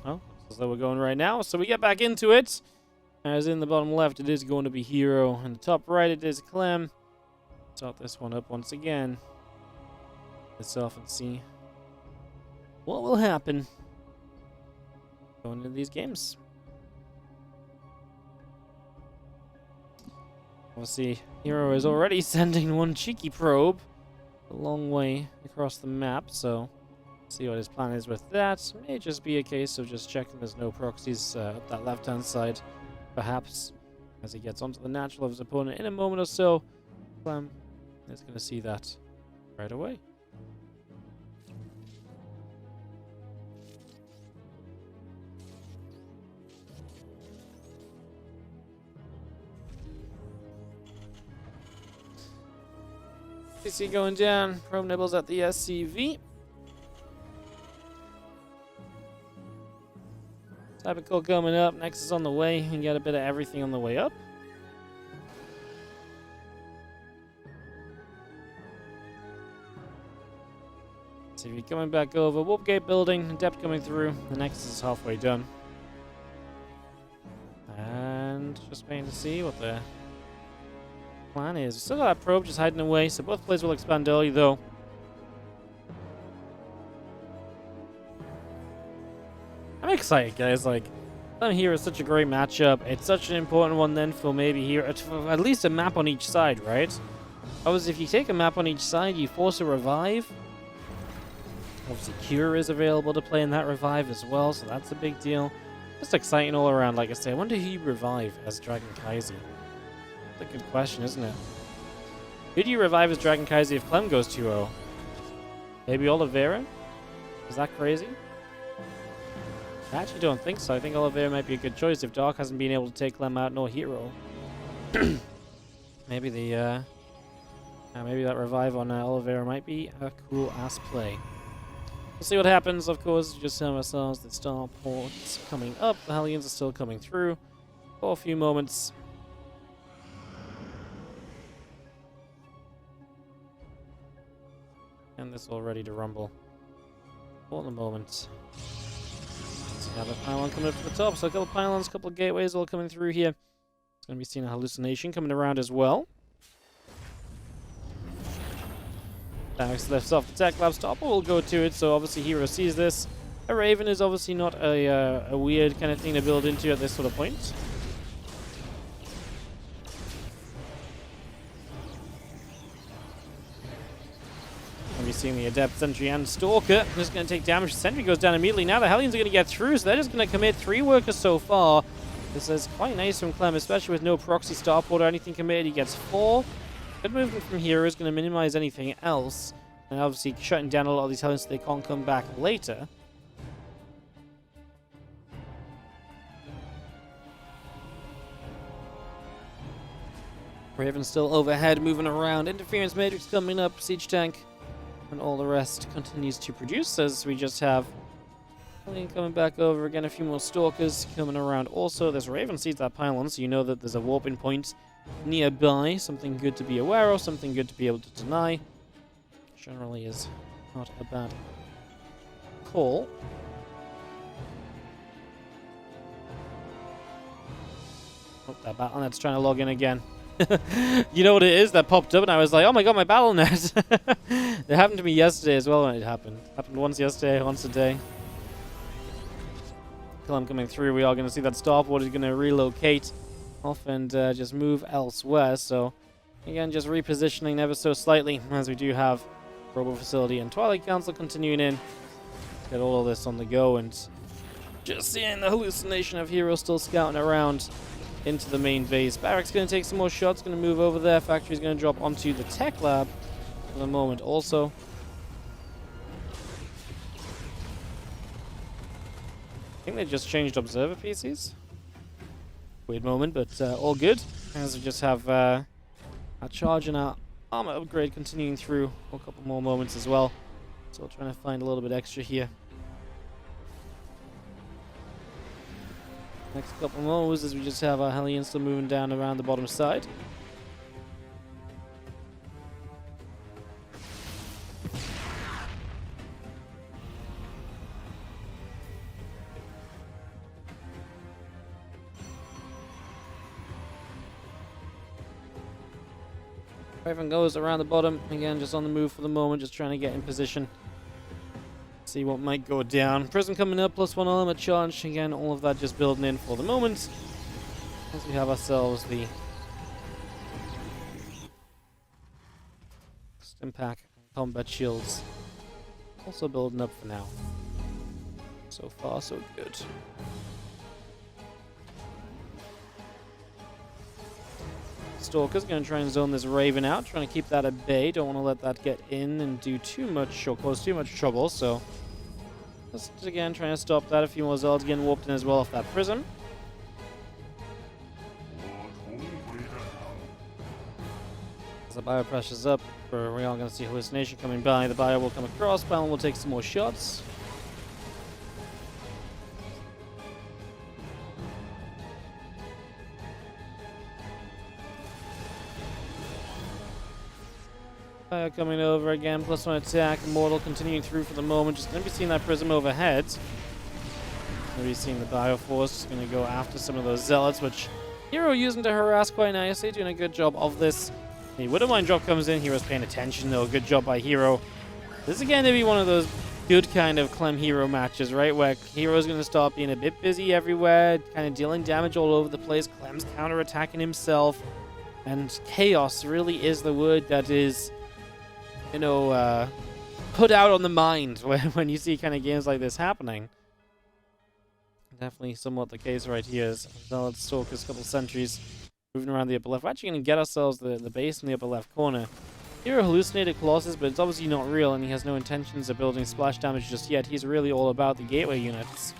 Well, looks as though we're going right now. So we get back into it. As in the bottom left, it is going to be herO. In the top right, it is Clem. Start this one up once again. Let's off and see what will happen going into these games. Obviously, herO is already sending one cheeky probe a long way across the map, so see what his plan is with that. May just be a case of just checking there's no proxies up that left-hand side, perhaps, as he gets onto the natural of his opponent in a moment or so. Clem is going to see that right away. CC going down, probe nibbles at the SCV. Typical coming up, Nexus on the way, and get a bit of everything on the way up. CV coming back over, warp gate building, depth coming through, the Nexus is halfway done. And just waiting to see what the plan is. We still got that probe just hiding away, so both plays will expand early though. I'm excited, guys. Like, Clem here is such a great matchup. It's such an important one then for maybe here, at least a map on each side, right? Obviously, if you take a map on each side, you force a revive. Obviously, Cure is available to play in that revive as well, so that's a big deal. Just exciting all around, like I say. I wonder who you revive as Dragon Kaizi. That's a good question, isn't it? Who do you revive as Dragon Kaizi if Clem goes 2-0? Maybe Oliveira? Is that crazy? I actually don't think so. I think Oliveira might be a good choice if Dark hasn't been able to take Clem out, nor herO. Maybe the maybe that revive on Oliveira might be a cool ass play. We'll see what happens. Of course, we just have ourselves the starports coming up. The Hellions are still coming through for a few moments. And this all ready to rumble for the moment. We have a pylon coming up to the top, so a couple of pylons, a couple of gateways all coming through here. It's going to be seeing a hallucination coming around as well. Barracks lifts off the tech lab, stopper will go to it, so obviously herO sees this. A Raven is obviously not a weird kind of thing to build into at this sort of point. We're seeing the Adept, Sentry, and Stalker. Just going to take damage. Sentry goes down immediately. Now the Hellions are going to get through, so they're just going to commit 3 workers so far. This is quite nice from Clem, especially with no proxy starport or anything committed. He gets 4. Good movement from herO is going to minimize anything else. And obviously shutting down a lot of these Hellions so they can't come back later. Raven still overhead, moving around. Interference Matrix coming up. Siege Tank. And all the rest continues to produce as we just have Hellion coming back over again. A few more Stalkers coming around. Also, there's Raven sees that pylon, so you know that there's a warping point nearby. Something good to be aware of, something good to be able to deny. Generally is not a bad call. Oh, that Battle.net's trying to log in again. You know what it is? That popped up and I was like, oh my god, my Battle.net. It happened to me yesterday as well when it happened. Happened once yesterday, once today. Clem coming through. We are going to see that starport is going to relocate off and just move elsewhere. So, again, just repositioning ever so slightly as we do have Robo Facility and Twilight Council continuing in. Let's get all of this on the go and just seeing the hallucination of herO still scouting around into the main base. Barrack's going to take some more shots, going to move over there. Factory's going to drop onto the tech lab for the moment also. I think they just changed observer PCs. Weird moment, but all good. As we just have our charge and our armor upgrade continuing through for a couple more moments as well. Still trying to find a little bit extra here. Next couple more as we just have our Hellions still moving down around the bottom side. Raven goes around the bottom. Again, just on the move for the moment, just trying to get in position. See what might go down. Prism coming up, +1 element charge. Again, all of that just building in for the moment. As we have ourselves the Impact combat shields also building up for now. So far, so good. Stalker's going to try and zone this Raven out, trying to keep that at bay. Don't want to let that get in and do too much or cause too much trouble. So, just again trying to stop that. A few more Zealots getting warped in as well off that Prism. As the bio pressure's up, we are going to see Hallucination coming by. The bio will come across. Balon will take some more shots. Bio coming over again, +1 attack. Immortal continuing through for the moment. Just going to be seeing that Prism overhead. Going to be seeing the Bio Force. Going to go after some of those Zealots, which herO using to harass quite nicely. Doing a good job of this. The Widowmine drop comes in. herO's paying attention though. Good job by herO. This is going to be one of those good kind of Clem herO matches, right? Where herO's going to start being a bit busy everywhere, kind of dealing damage all over the place. Clem's counter-attacking himself. And chaos really is the word that is, you know, put out on the mind when you see kind of games like this happening. Definitely somewhat the case right here. Zealot Stalkers, couple sentries moving around the upper left. We're actually going to get ourselves the base in the upper left corner. herO hallucinated Colossus, but it's obviously not real, and he has no intentions of building splash damage just yet. He's really all about the gateway units.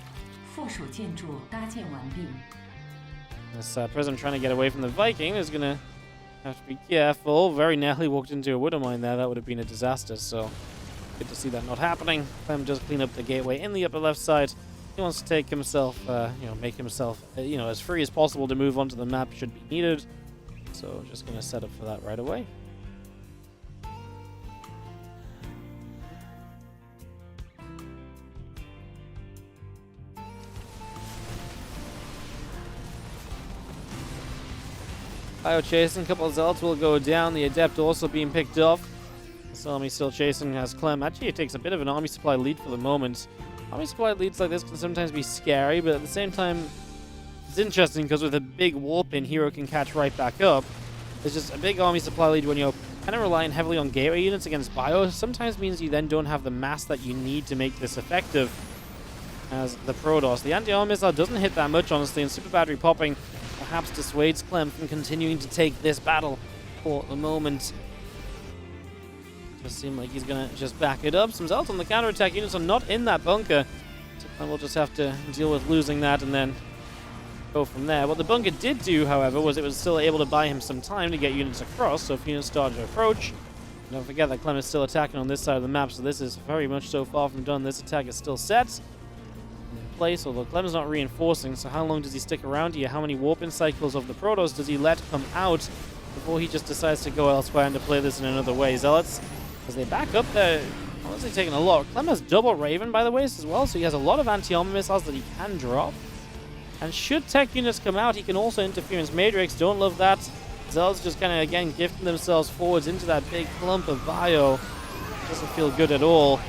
This Prism trying to get away from the Viking is going to have to be careful. Very narrowly walked into a Widowmine there. That would have been a disaster, so good to see that not happening. Clem does clean up the gateway in the upper left side. He wants to take himself, make himself, as free as possible to move onto the map should be needed. So just going to set up for that right away. Bio chasing, a couple of Zealots will go down. The Adept also being picked off. So army still chasing as Clem. Actually, it takes a bit of an army supply lead for the moment. Army supply leads like this can sometimes be scary, but at the same time, it's interesting because with a big warp in, herO can catch right back up. There's just a big army supply lead when you're kind of relying heavily on gateway units against bio. Sometimes means you then don't have the mass that you need to make this effective as the Protoss. The anti-armor missile doesn't hit that much, honestly, and super battery popping perhaps dissuades Clem from continuing to take this battle for the moment. Does seem like he's going to just back it up. Some Zealots on the counterattack units are not in that bunker, so Clem will just have to deal with losing that and then go from there. What the bunker did do, however, was it was still able to buy him some time to get units across, so if units started to approach, don't forget that Clem is still attacking on this side of the map, so this is very much so far from done. This attack is still set in place, although Clem is not reinforcing, so how long does he stick around here? How many warping cycles of the Protoss does he let come out before he just decides to go elsewhere and to play this in another way? Zealots, as they back up there, honestly taking a lot. Clem has double Raven, by the way, as well, so he has a lot of anti-armor missiles that he can drop. And should tech units come out, he can also Interference Matrix. Don't love that. Zealots just kind of, again, gifting themselves forwards into that big clump of bio. Doesn't feel good at all.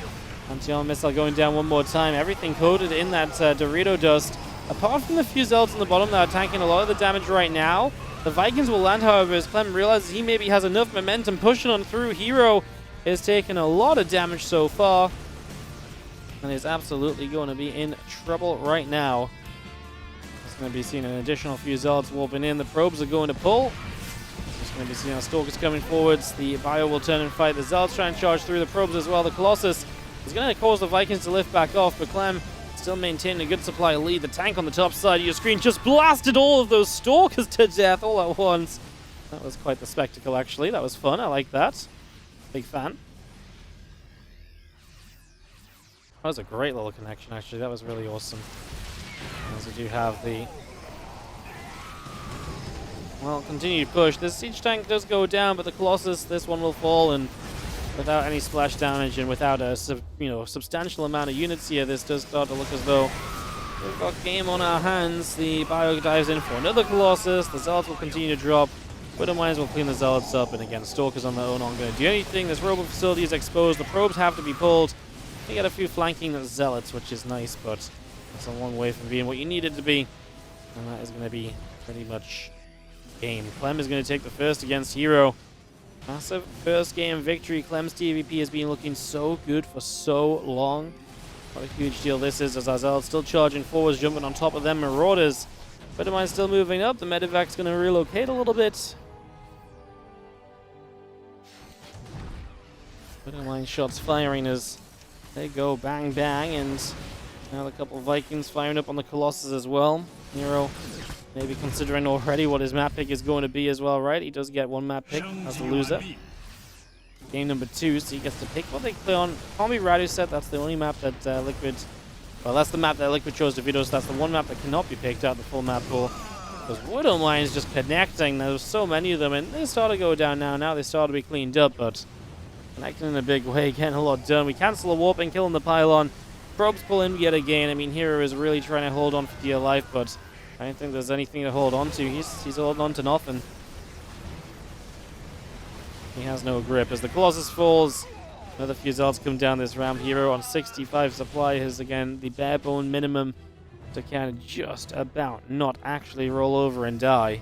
Anti-armor missile going down one more time. Everything coated in that Dorito dust. Apart from the few Zealots on the bottom that are tanking a lot of the damage right now, the Vikings will land, however, as Clem realizes he maybe has enough momentum pushing on through. herO is taking a lot of damage so far, and is absolutely going to be in trouble right now. It's going to be seeing an additional few Zealots warping in. The probes are going to pull. It's going to be seeing our Stalkers coming forwards. The bio will turn and fight. The Zealots try and charge through the probes as well. The Colossus is going to cause the Vikings to lift back off, but Clem still maintaining a good supply lead. The tank on the top side of your screen just blasted all of those Stalkers to death all at once. That was quite the spectacle, actually. That was fun. I like that. Big fan. That was a great little connection, actually. That was really awesome. As we do have the, well, continued push. The siege tank does go down, but the Colossus, this one will fall, and without any splash damage and without a substantial amount of units here, this does start to look as though we've got game on our hands. The bio dives in for another Colossus. The Zealots will continue to drop. But I might as well clean the Zealots up, and again, Stalkers on their own aren't going to do anything. This robot facility is exposed. The probes have to be pulled. You get a few flanking Zealots, which is nice, but it's a long way from being what you need it to be. And that is going to be pretty much game. Clem is going to take the first against herO. Massive first game victory. Clem's TvP has been looking so good for so long. What a huge deal this is, as our Zealots still charging forwards, jumping on top of them Marauders. But still moving up. The medevac's going to relocate a little bit. Line shots firing as they go bang bang, and now a couple of Vikings firing up on the Colossus as well. herO maybe considering already what his map pick is going to be as well, right? He does get one map pick as the loser. Game number 2, so he gets to pick what they play on. Can't be Radu set, that's the only map that Liquid... Well, that's the map that Liquid chose to veto, so that's the one map that cannot be picked out the full map pool. Because Widow Mines just connecting, there's so many of them, and they start to go down now. Now they start to be cleaned up, but connecting in a big way, getting a lot done. We cancel a warp and killing the pylon. Probes pull in yet again. I mean, herO is really trying to hold on for dear life, but I don't think there's anything to hold on to. He's holding on to nothing. He has no grip. As the Colossus falls, another few Zealots come down this ramp. herO on 65 supply has, again, the bare bone minimum to kind of just about not actually roll over and die.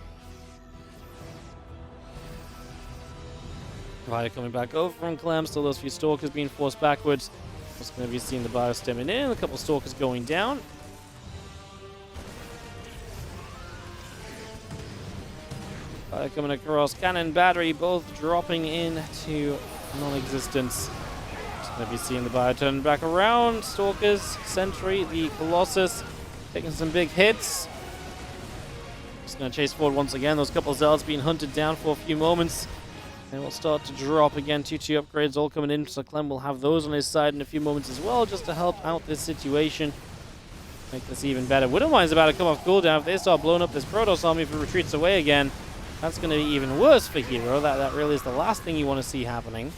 Fire coming back over from Clem. Still those few Stalkers being forced backwards. Just going to be seeing the bio stemming in. A couple Stalkers going down. Fire coming across. Cannon, battery, both dropping into non-existence. Just going to be seeing the bio turn back around. Stalkers, Sentry, the Colossus, taking some big hits. Just going to chase forward once again. Those couple of Zealots being hunted down for a few moments. And we'll start to drop again. 2-2 upgrades all coming in, so Clem will have those on his side in a few moments as well, just to help out this situation. Make this even better. Widowmine's about to come off cooldown. If they start blowing up this Protoss army, if it retreats away again, that's going to be even worse for herO. That really is the last thing you want to see happening.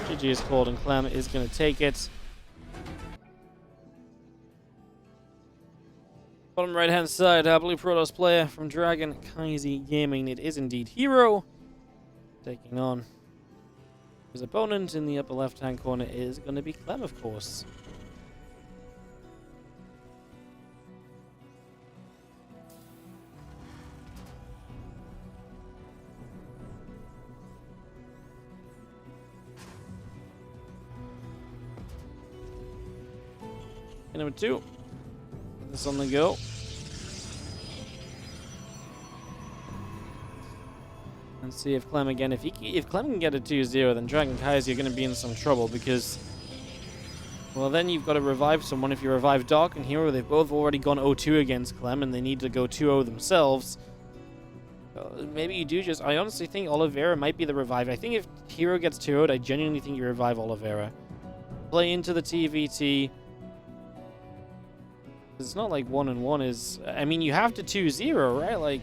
GG is called, and Clem is going to take it. Bottom right hand side, blue Protoss player from Dragon Kaizi Gaming. It is indeed herO taking on his opponent. In the upper left hand corner is going to be Clem, of course. And number 2. This on the go. And see if Clem again. If Clem can get a 2-0, then Dragon Kaizi are going to be in some trouble, because, well, then you've got to revive someone. If you revive Doc and herO, they've both already gone 0-2 against Clem, and they need to go 2-0 themselves. Maybe you do just... I honestly think Oliveira might be the revive. I think if herO gets 2-0'd, I genuinely think you revive Oliveira. Play into the TVT. It's not like 1-1 is... I mean, you have to 2-0, right? Like,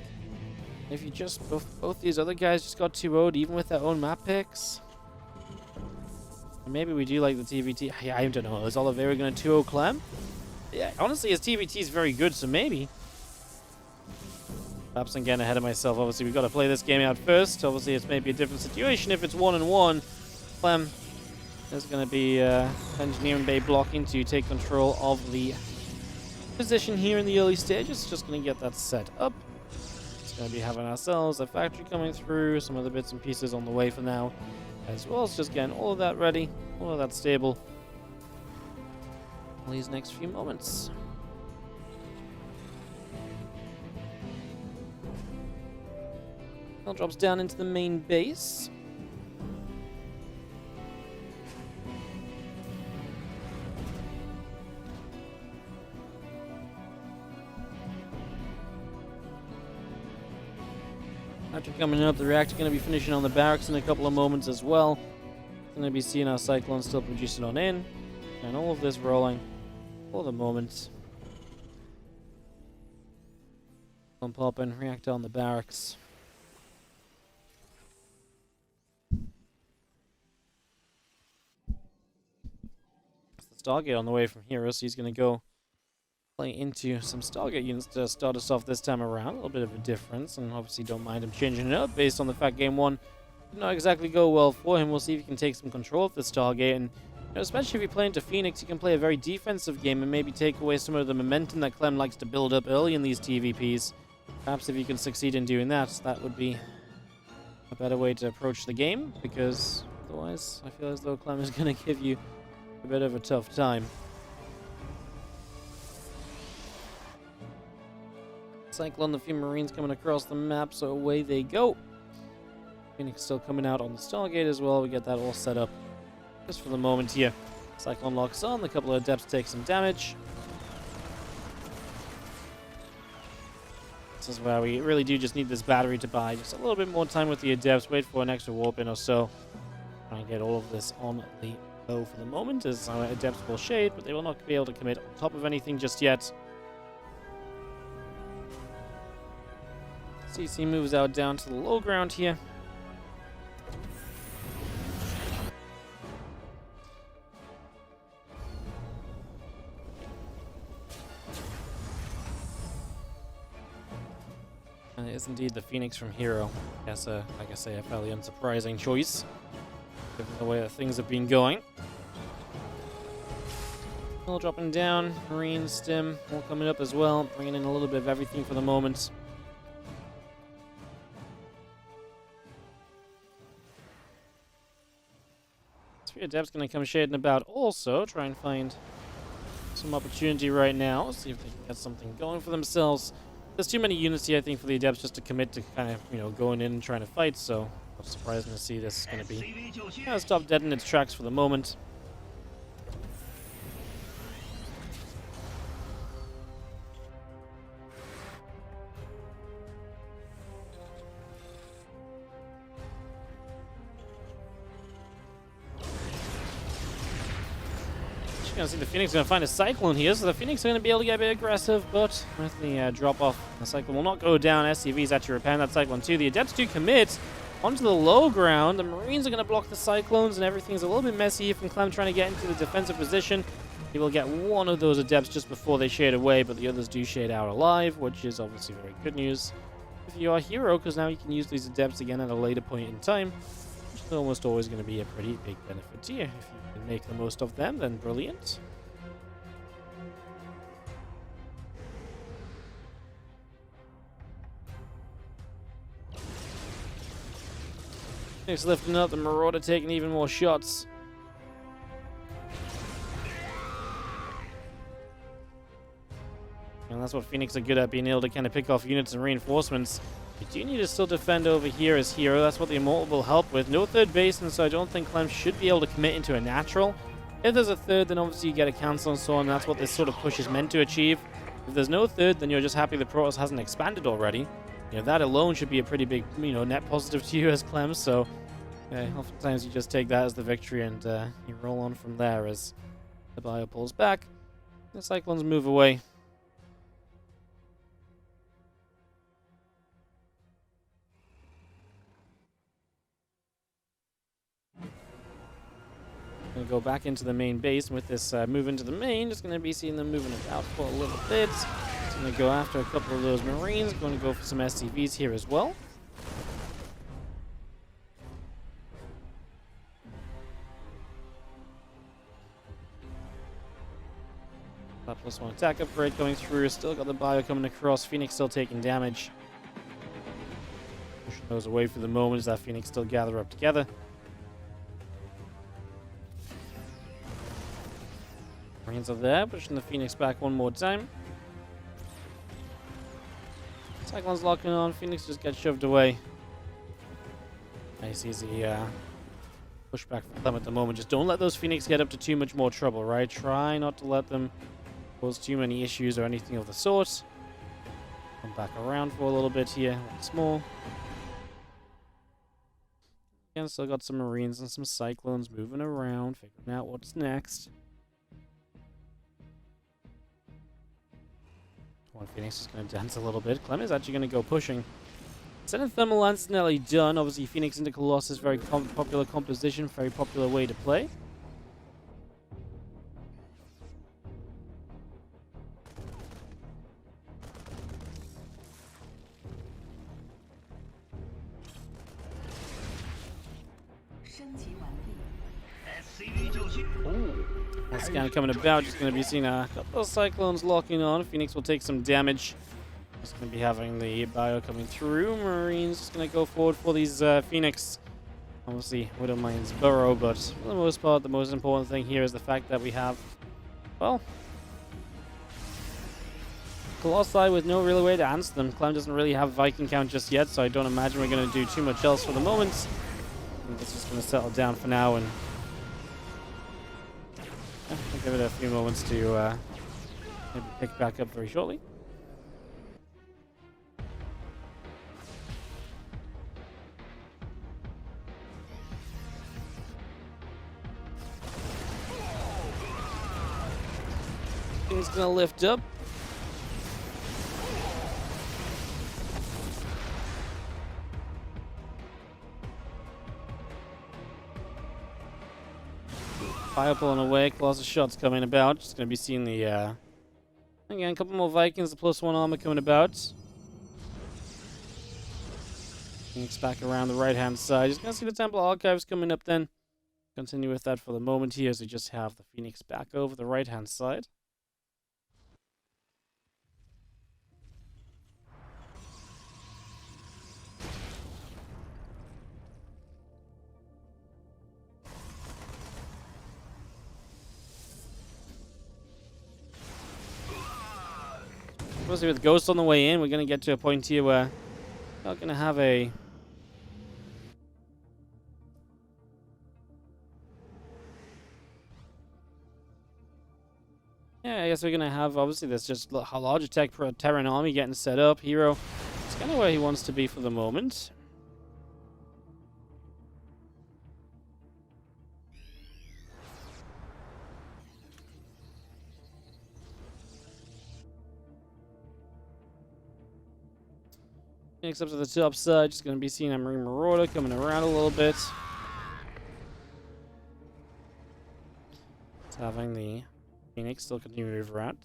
if you just... Both these other guys just got 2-0'd, even with their own map picks. Maybe we do like the TVT. I don't know. Is Oliveira going to 2-0 Clem? Yeah, honestly, his TVT is very good, so maybe. Perhaps I'm getting ahead of myself. Obviously, we've got to play this game out first. Obviously, it's maybe a different situation. If it's 1-1, Clem is going to be Engineering Bay blocking to take control of the position here in the early stages. Just going to get that set up. It's going to be having ourselves a factory coming through, some other bits and pieces on the way for now, as well as just getting all of that ready, all of that stable in these next few moments. Well, drops down into the main base. After coming up, the reactor going to be finishing on the barracks in a couple of moments as well. Going to be seeing our Cyclone still producing on in. And all of this rolling for the moment. One pop in, reactor on the barracks. Stargate on the way from herO, so he's going to go play into some Stargate units to start us off this time around. A little bit of a difference, and obviously don't mind him changing it up based on the fact game 1 did not exactly go well for him. We'll see if he can take some control of the Stargate, and especially if you play into Phoenix, you can play a very defensive game and maybe take away some of the momentum that Clem likes to build up early in these TvPs. Perhaps if you can succeed in doing that, that would be a better way to approach the game, because otherwise I feel as though Clem is going to give you a bit of a tough time. Cyclone, the few Marines coming across the map, so away they go. Phoenix still coming out on the Stargate as well. We get that all set up just for the moment here. Cyclone locks on, a couple of Adepts take some damage. This is where we really do just need this battery to buy just a little bit more time with the Adepts, wait for an extra warp in or so. Try and get all of this on the go for the moment, as our Adepts will shade, but they will not be able to commit on top of anything just yet. CC moves out down to the low ground here. And it is indeed the Phoenix from herO. Yes, like I say, a fairly unsurprising choice, given the way that things have been going. All dropping down, Marines, Stim, all coming up as well, bringing in a little bit of everything for the moment. Adept's going to come shading about also, try and find some opportunity right now, see if they can get something going for themselves. There's too many units here, I think, for the Adepts just to commit to kind of, going in and trying to fight, so not surprising to see this is going to be kind of stop dead in its tracks for the moment. Gonna see the Phoenix gonna find a Cyclone here, so the Phoenix are gonna be able to get a bit aggressive, but with the drop off, the Cyclone will not go down. SCV's actually repairing that Cyclone too. The Adepts do commit onto the low ground. The Marines are gonna block the Cyclones, and everything's a little bit messy here from Clem trying to get into the defensive position. He will get one of those Adepts just before they shade away, but the others do shade out alive, which is obviously very good news if you are herO, because now you can use these Adepts again at a later point in time, which is almost always going to be a pretty big benefit to you. If you can make the most of them, then brilliant. Phoenix lifting up, the Marauder taking even more shots. And that's what Phoenix are good at, being able to kind of pick off units and reinforcements. You do need to still defend over here as herO. That's what the Immortal will help with. No third base, and so I don't think Clem should be able to commit into a natural. If there's a third, then obviously you get a cancel and so on. That's what this sort of push is meant to achieve. If there's no third, then you're just happy the Protoss hasn't expanded already. That alone should be a pretty big, net positive to you as Clem. So, oftentimes you just take that as the victory and you roll on from there as the bio pulls back. The Cyclones move away. Going to go back into the main base, and with this move into the main, just going to be seeing them moving about for a little bit. Just going to go after a couple of those Marines. Going to go for some SCVs here as well. That +1 attack upgrade going through. Still got the bio coming across. Phoenix still taking damage. Pushing those away for the moment as that Phoenix still gather up together. Marines are there, pushing the Phoenix back one more time. Cyclone's locking on. Phoenix just gets shoved away. Nice easy pushback from them at the moment. Just don't let those Phoenix get up to too much more trouble, right? Try not to let them cause too many issues or anything of the sort. Come back around for a little bit here, once more. Again, still got some Marines and some Cyclones moving around, figuring out what's next. One Phoenix is going to dance a little bit. Clem is actually going to go pushing. Senate Thermal Lance nearly done. Obviously, Phoenix into Colossus, very popular composition, very popular way to play. That scan coming about, just going to be seeing a couple of cyclones locking on. Phoenix will take some damage. Just going to be having the bio coming through. Marines just going to go forward for these Phoenix. Obviously, Widowmine's burrow, but for the most part, the most important thing here is the fact that we have, well, Colossi with no real way to answer them. Clem doesn't really have Viking count just yet, so I don't imagine we're going to do too much else for the moment. I think it's just going to settle down for now, and I'll give it a few moments to maybe pick back up very shortly. Things gonna lift up. Fire pulling away, Colossus shots coming about. Just gonna be seeing the again, a couple more Vikings, the +1 armor coming about. Phoenix back around the right hand side. Just gonna see the Temple Archives coming up then. Continue with that for the moment here as we just have the Phoenix back over the right hand side. Especially with Ghost on the way in, we're going to get to a point here where we're not going to have a... Yeah, I guess we're going to have, obviously, there's just a larger tech for a Terran army getting set up. herO, it's kind of where he wants to be for the moment. Next up to the top side, just going to be seeing a Marine Marauder coming around a little bit. It's having the Phoenix still continue to move around.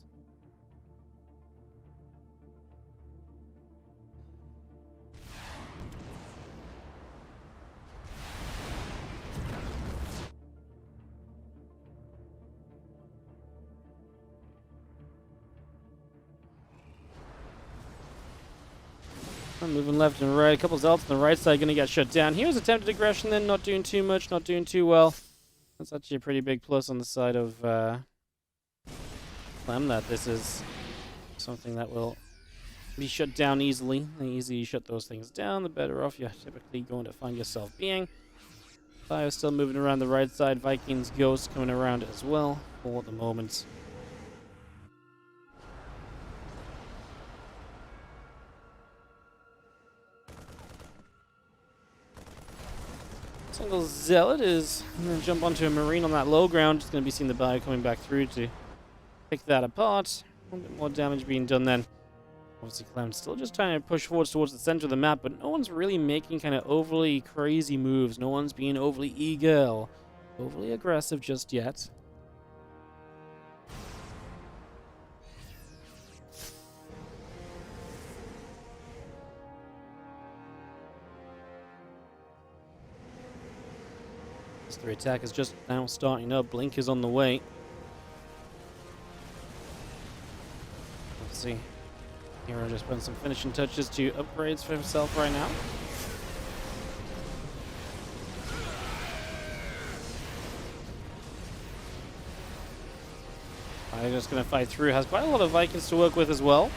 Moving left and right. A couple of Zelts on the right side going to get shut down. Here's attempted aggression then, not doing too much, not doing too well. That's actually a pretty big plus on the side of Clem, that this is something that will be shut down easily. The easier you shut those things down, the better off you're typically going to find yourself being. Fire still moving around the right side. Vikings Ghost coming around as well for the moment. Single Zealot is going to jump onto a Marine on that low ground. Just going to be seeing the bio coming back through to pick that apart. A bit more damage being done then. Obviously, Clem's still just trying to push forwards towards the center of the map, but no one's really making kind of overly crazy moves. No one's being overly eager or overly aggressive just yet. The attack is just now starting up. Blink is on the way. Let's see. herO just putting some finishing touches to upgrades for himself right now. I'm just going to fight through. Has quite a lot of Vikings to work with as well.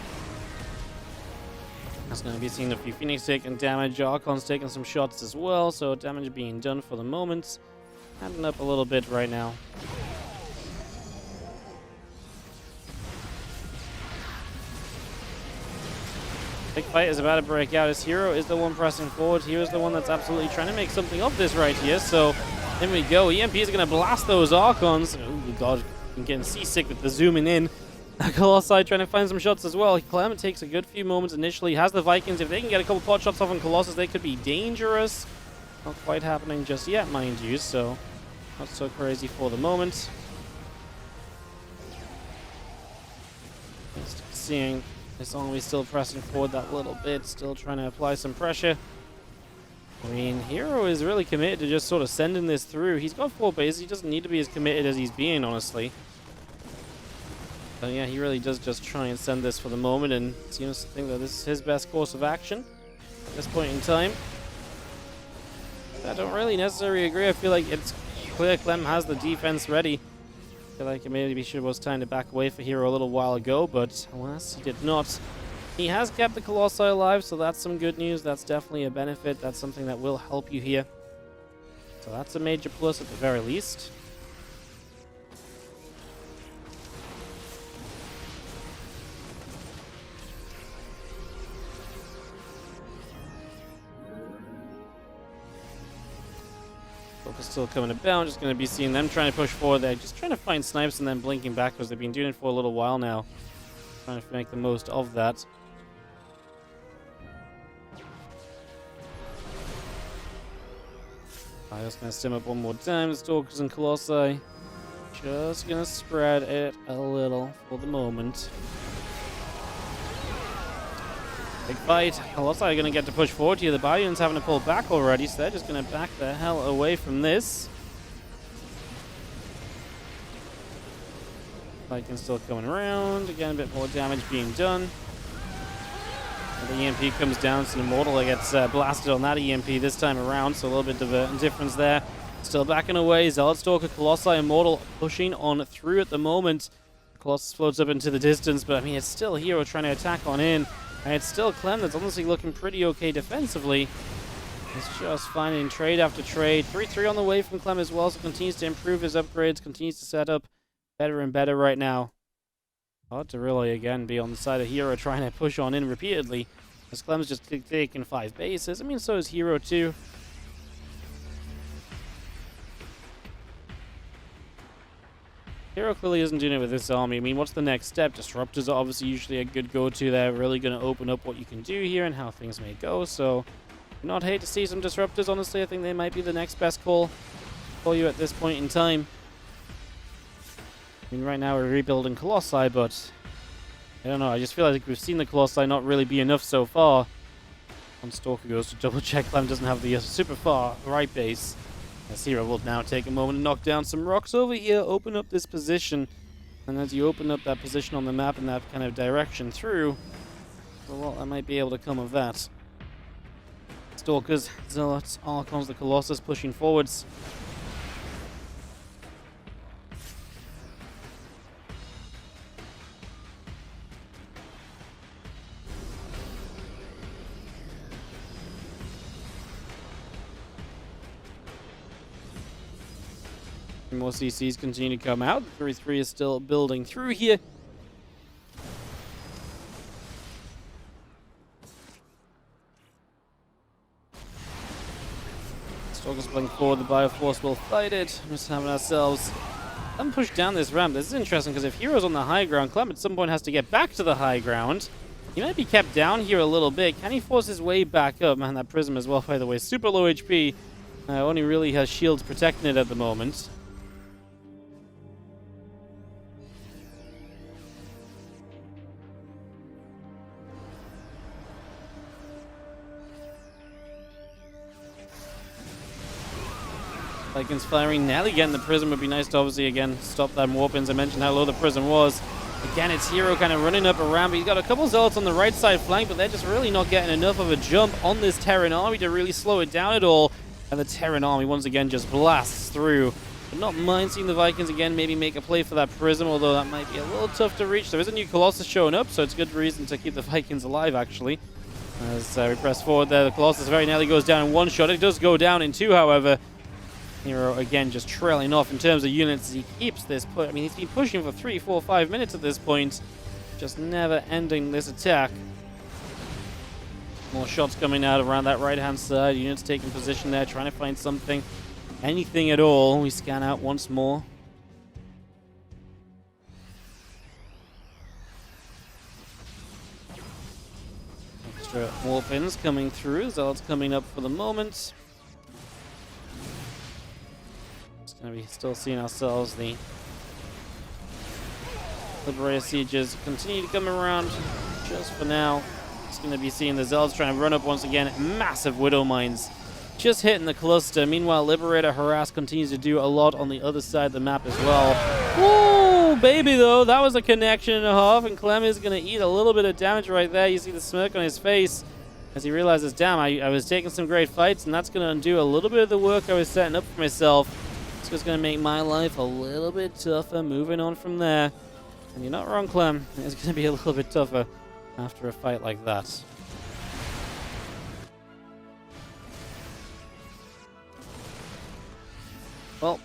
That's going to be seeing a few Phoenix taking damage. Archon's taking some shots as well, so damage being done for the moment. Adding up a little bit right now. Big fight is about to break out as herO is the one pressing forward. herO is the one that's absolutely trying to make something of this right here. So, in we go. EMP is going to blast those Archons. Oh, God. I'm getting seasick with the zooming in. Colossi trying to find some shots as well. Clem takes a good few moments initially. Has the Vikings. If they can get a couple pot shots off on Colossus, they could be dangerous. Not quite happening just yet, mind you, so not so crazy for the moment. Just seeing this army still pressing forward that little bit, still trying to apply some pressure. I mean, herO is really committed to just sort of sending this through. He's got 4 bases. He doesn't need to be as committed as he's being, honestly. But yeah, he really does just try and send this for the moment, and seems to think that this is his best course of action at this point in time. I don't really necessarily agree. I feel like it's clear Clem has the defense ready. I feel like it maybe should was time to back away for herO a little while ago, but alas, he did not. He has kept the Colossi alive, so that's some good news. That's definitely a benefit. That's something that will help you here. So that's a major plus at the very least. Focus still coming about. Just going to be seeing them trying to push forward there. Just trying to find snipes and then blinking back because they've been doing it for a little while now. Trying to make the most of that. I'm just going to stim up one more time. The Stalkers and Colossi. Just going to spread it a little for the moment. Big fight. Colossi are going to get to push forward here. The Bayon's having to pull back already, so they're just going to back the hell away from this. Vikings still coming around. Again, a bit more damage being done. The EMP comes down, so Immortal gets blasted on that EMP this time around, so a little bit of a difference there. Still backing away. Zealot Stalker, Colossi, Immortal pushing on through at the moment. Colossus floats up into the distance, but I mean, it's still herO trying to attack on in. And it's still Clem that's honestly looking pretty okay defensively. He's just finding trade after trade. 3-3 on the way from Clem as well, so continues to improve his upgrades, continues to set up better and better right now. Hard to really, again, be on the side of herO trying to push on in repeatedly. As Clem's just taking 5 bases. I mean, so is herO too. herO clearly isn't doing it with this army. I mean, what's the next step? Disruptors are obviously usually a good go-to. They're really going to open up what you can do here and how things may go. So, do not hate to see some disruptors. Honestly, I think they might be the next best call for you at this point in time. I mean, right now we're rebuilding Colossi, but I don't know. I just feel like we've seen the Colossi not really be enough so far. One Stalker goes to double check. Clem doesn't have the super far right base. As herO will now take a moment to knock down some rocks over here, open up this position. And as you open up that position on the map in that kind of direction through, well, that might be able to come of that. Stalkers, Zealots, Archons, the Colossus pushing forwards. More CCs continue to come out. 3-3 is still building through here. Stalkers playing forward. The Bioforce will fight it. We're just having ourselves push down this ramp. This is interesting because if herO's on the high ground, Clem at some point has to get back to the high ground. He might be kept down here a little bit. Can he force his way back up? Man, that Prism as well, by the way. Super low HP. Only really has shields protecting it at the moment. Vikings firing, nearly getting the Prism. Would be nice to obviously again stop that warp-ins. I mentioned how low the Prism was. Again, it's herO kind of running up around, but he's got a couple Zealots on the right side flank, but they're just really not getting enough of a jump on this Terran army to really slow it down at all. And the Terran army once again just blasts through. But not mind seeing the Vikings again maybe make a play for that Prism, although that might be a little tough to reach. There is a new Colossus showing up, so it's a good reason to keep the Vikings alive actually. As we press forward there, the Colossus very nearly goes down in one shot. It does go down in two, however. herO again just trailing off in terms of units as he keeps this push. I mean, he's been pushing for 3, 4, 5 minutes at this point, just never ending this attack. More shots coming out around that right hand side. Units taking position there, trying to find something, anything at all. We scan out once more. Extra warp-ins coming through. Zealots coming up for the moment. Gonna be still seeing ourselves the Liberator Sieges continue to come around just for now. Just gonna be seeing the Zealots trying to run up once again. Massive Widow Mines just hitting the cluster. Meanwhile, Liberator Harass continues to do a lot on the other side of the map as well. Whoa, baby, though. That was a connection and a half, and Clem is going to eat a little bit of damage right there. You see the smirk on his face as he realizes, damn, I was taking some great fights, and that's going to undo a little bit of the work I was setting up for myself. It's just going to make my life a little bit tougher moving on from there. And you're not wrong, Clem. It's going to be a little bit tougher after a fight like that. Well,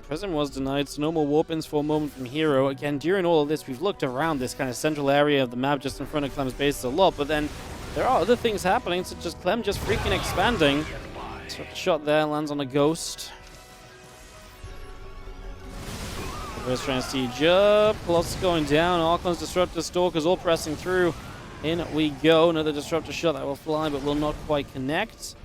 Prism was denied, so no more warp-ins for a moment from herO. Again, during all of this, we've looked around this kind of central area of the map just in front of Clem's base a lot, but then there are other things happening, such as Clem just freaking expanding. So shot there, lands on a ghost. First trying to siege up, Colossus going down, Archon's Disruptor, Stalkers all pressing through. In we go, another Disruptor shot that will fly, but will not quite connect.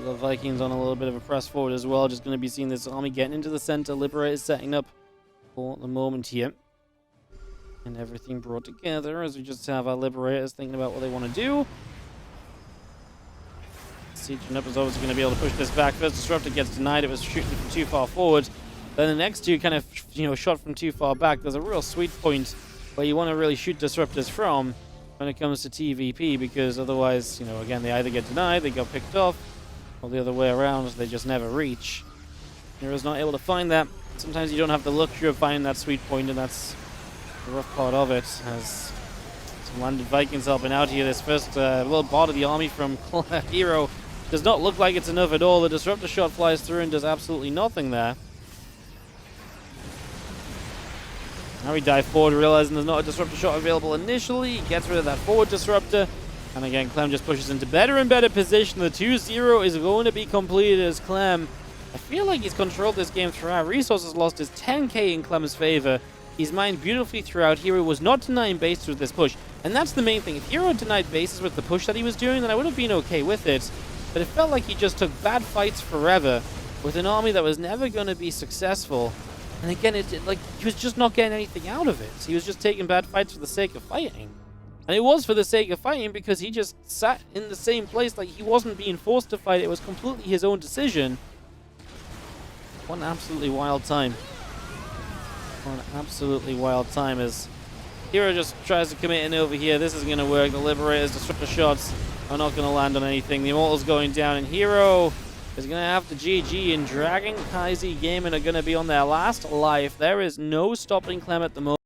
The Vikings on a little bit of a press forward as well. Just going to be seeing this army getting into the center. Liberator is setting up for the moment here. And everything brought together as we just have our Liberators thinking about what they want to do. Sieging up is obviously going to be able to push this back. First Disruptor gets denied. It was shooting from too far forward. Then the next two kind of, shot from too far back. There's a real sweet point where you want to really shoot Disruptors from when it comes to TvP, because otherwise, again, they either get denied, they get picked off, or the other way around, they just never reach. hero's not able to find that. Sometimes you don't have the luxury of finding that sweet point, and that's the rough part of it. As some landed Vikings helping out here. This first little part of the army from herO does not look like it's enough at all. The Disruptor shot flies through and does absolutely nothing there. Now we dive forward, realizing there's not a Disruptor shot available initially. He gets rid of that forward Disruptor. And again, Clem just pushes into better and better position. The 2-0 is going to be completed as Clem, I feel like he's controlled this game throughout. Resources lost is 10k in Clem's favor. He's mined beautifully throughout. herO was not denying bases with this push. And that's the main thing. If herO denied bases with the push that he was doing, then I would have been okay with it. But it felt like he just took bad fights forever with an army that was never going to be successful. And again, like he was just not getting anything out of it. He was just taking bad fights for the sake of fighting. And it was for the sake of fighting because he just sat in the same place, like he wasn't being forced to fight. It was completely his own decision. What an absolutely wild time. What an absolutely wild time as herO just tries to commit in over here. This isn't going to work. The Liberators, Disruptor shots are not going to land on anything. The Immortal's going down, and herO is going to have to GG, and Dragon Kaizi Gaming are going to be on their last life. There is no stopping Clem at the moment.